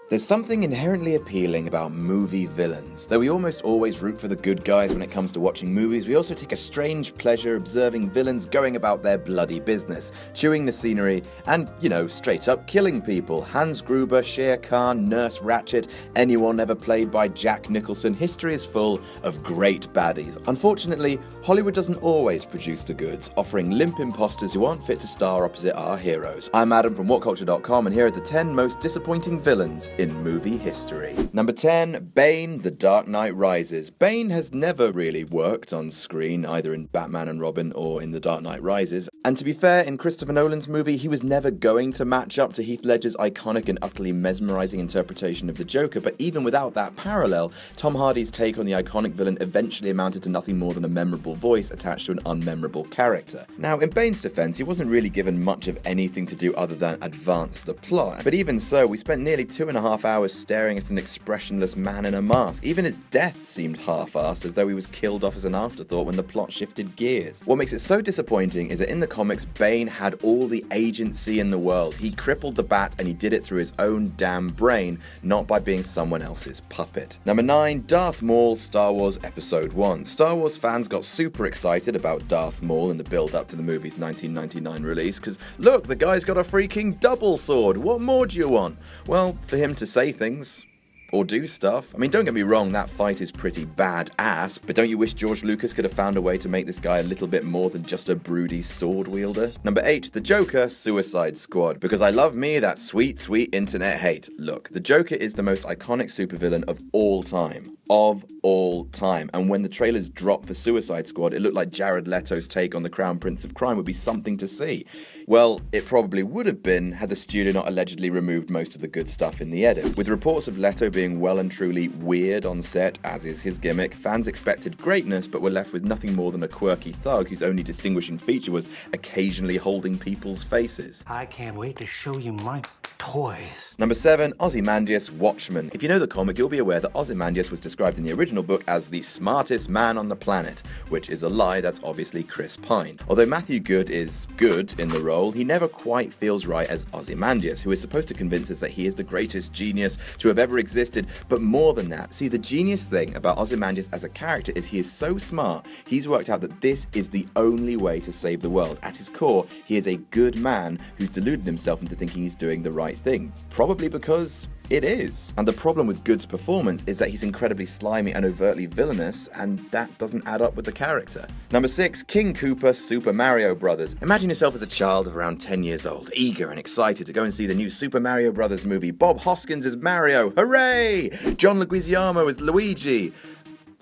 There's something inherently appealing about movie villains. Though we almost always root for the good guys when it comes to watching movies, we also take a strange pleasure observing villains going about their bloody business, chewing the scenery, and, straight up killing people. Hans Gruber, Shere Khan, Nurse Ratched, anyone ever played by Jack Nicholson, history is full of great baddies. Unfortunately, Hollywood doesn't always produce the goods, offering limp imposters who aren't fit to star opposite our heroes. I'm Adam from WhatCulture.com, and here are the 10 most disappointing villains in movie history. Number 10, Bane, The Dark Knight Rises. Bane has never really worked on screen, either in Batman and Robin or in The Dark Knight Rises. And to be fair, in Christopher Nolan's movie, he was never going to match up to Heath Ledger's iconic and utterly mesmerizing interpretation of the Joker, but even without that parallel, Tom Hardy's take on the iconic villain eventually amounted to nothing more than a memorable voice attached to an unmemorable character. Now, in Bane's defense, he wasn't really given much of anything to do other than advance the plot. But even so, we spent nearly 2.5 hours staring at an expressionless man in a mask. Even his death seemed half-assed, as though he was killed off as an afterthought when the plot shifted gears. What makes it so disappointing is that in the comics, Bane had all the agency in the world. He crippled the Bat, and he did it through his own damn brain, not by being someone else's puppet. Number 9, Darth Maul, Star Wars Episode 1. Star Wars fans got super excited about Darth Maul in the build-up to the movie's 1999 release, because look, the guy's got a freaking double sword. What more do you want? Well, for him to say things or do stuff. I mean, don't get me wrong, that fight is pretty badass, but don't you wish George Lucas could have found a way to make this guy a little bit more than just a broody sword wielder? Number 8, The Joker, Suicide Squad. Because I love me that sweet, sweet internet hate. Look, the Joker is the most iconic supervillain of all time. Of all time. And when the trailers dropped for Suicide Squad, it looked like Jared Leto's take on the Crown Prince of Crime would be something to see. Well, it probably would have been had the studio not allegedly removed most of the good stuff in the edit. With reports of Leto being well and truly weird on set, as is his gimmick, fans expected greatness but were left with nothing more than a quirky thug whose only distinguishing feature was occasionally holding people's faces. I can't wait to show you my toys. Number 7, Ozymandias, Watchmen. If you know the comic, you'll be aware that Ozymandias was described in the original book as the smartest man on the planet, which is a lie. That's obviously Chris Pine. Although Matthew Good is good in the role, he never quite feels right as Ozymandias, who is supposed to convince us that he is the greatest genius to have ever existed, but more than that. See, the genius thing about Ozymandias as a character is he is so smart, he's worked out that this is the only way to save the world. At his core, he is a good man who's deluded himself into thinking he's doing the right thing, probably because it is. And the problem with Good's performance is that he's incredibly slimy and overtly villainous, and that doesn't add up with the character. Number 6, King Koopa, Super Mario Bros. Imagine yourself as a child of around 10 years old, eager and excited to go and see the new Super Mario Bros. Movie. Bob Hoskins is Mario, hooray! John Leguizamo is Luigi.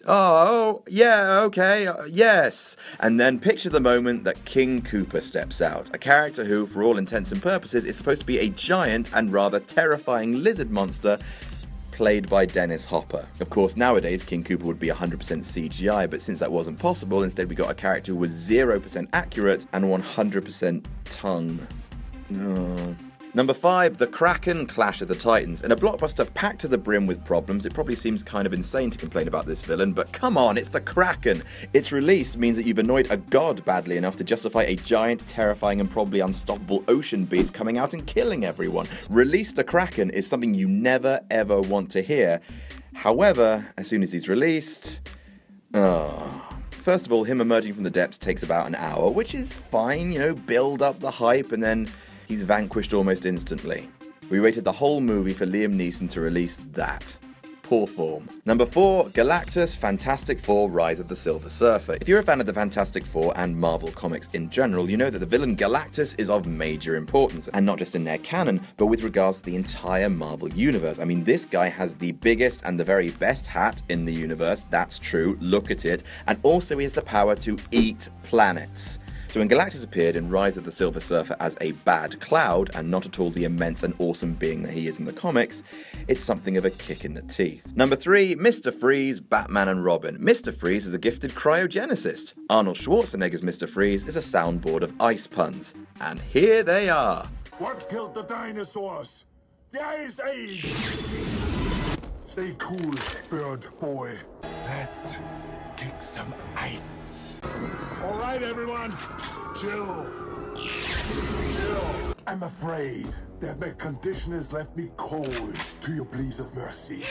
Oh, yeah, okay, yes. And then picture the moment that King Koopa steps out, a character who, for all intents and purposes, is supposed to be a giant and rather terrifying lizard monster played by Dennis Hopper. Of course, nowadays, King Koopa would be 100% CGI, but since that wasn't possible, instead we got a character who was 0% accurate and 100% tongue. Oh. Number 5, The Kraken, Clash of the Titans. In a blockbuster packed to the brim with problems, it probably seems kind of insane to complain about this villain, but come on, it's the Kraken! Its release means that you've annoyed a god badly enough to justify a giant, terrifying, and probably unstoppable ocean beast coming out and killing everyone. Release the Kraken is something you never ever want to hear. However, as soon as he's released... First of all, him emerging from the depths takes about an hour, which is fine, build up the hype, and then he's vanquished almost instantly. We waited the whole movie for Liam Neeson to release that. Poor form. Number 4, Galactus, Fantastic Four, Rise of the Silver Surfer. If you're a fan of the Fantastic Four and Marvel Comics in general, you know that the villain Galactus is of major importance, and not just in their canon, but with regards to the entire Marvel universe. I mean, this guy has the biggest and the very best hat in the universe, that's true, look at it, and also he has the power to eat planets. So when Galactus appeared in Rise of the Silver Surfer as a bad cloud, and not at all the immense and awesome being that he is in the comics, it's something of a kick in the teeth. Number 3, Mr. Freeze, Batman and Robin. Mr. Freeze is a gifted cryogenicist. Arnold Schwarzenegger's Mr. Freeze is a soundboard of ice puns. And here they are. What killed the dinosaurs? The Ice Age! Stay cool, bird boy. Let's kick some ice. All right, everyone. Chill. Chill. I'm afraid that my condition has left me cold to your pleas of mercy.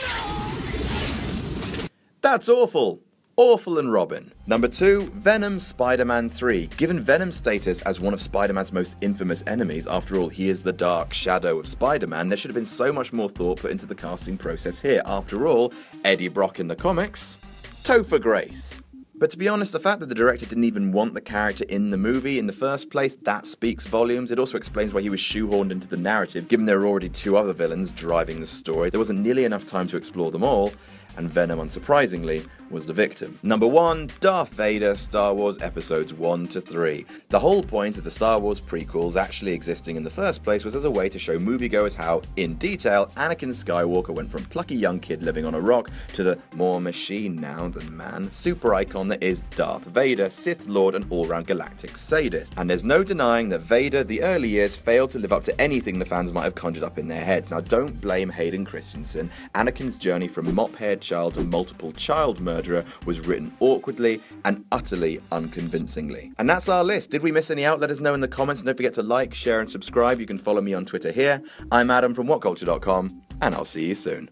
That's awful. Awful and Robin. Number 2, Venom Spider-Man 3. Given Venom's status as one of Spider-Man's most infamous enemies, after all, he is the dark shadow of Spider-Man, there should have been so much more thought put into the casting process here. After all, Eddie Brock in the comics, Topher Grace. But to be honest, the fact that the director didn't even want the character in the movie in the first place, that speaks volumes. It also explains why he was shoehorned into the narrative, given there were already 2 other villains driving the story. There wasn't nearly enough time to explore them all, and Venom, unsurprisingly, was the victim. Number 1, Darth Vader, Star Wars Episodes 1 to 3. The whole point of the Star Wars prequels actually existing in the first place was as a way to show moviegoers how, in detail, Anakin Skywalker went from plucky young kid living on a rock to the more machine now than man super icon that is Darth Vader, Sith Lord and all-round galactic sadist. And there's no denying that Vader, the early years, failed to live up to anything the fans might have conjured up in their heads. Now don't blame Hayden Christensen. Anakin's journey from mop-haired child to multiple child murderer was written awkwardly and utterly unconvincingly. And that's our list. Did we miss any out? Let us know in the comments, and don't forget to like, share and subscribe. You can follow me on Twitter here. I'm Adam from WhatCulture.com, and I'll see you soon.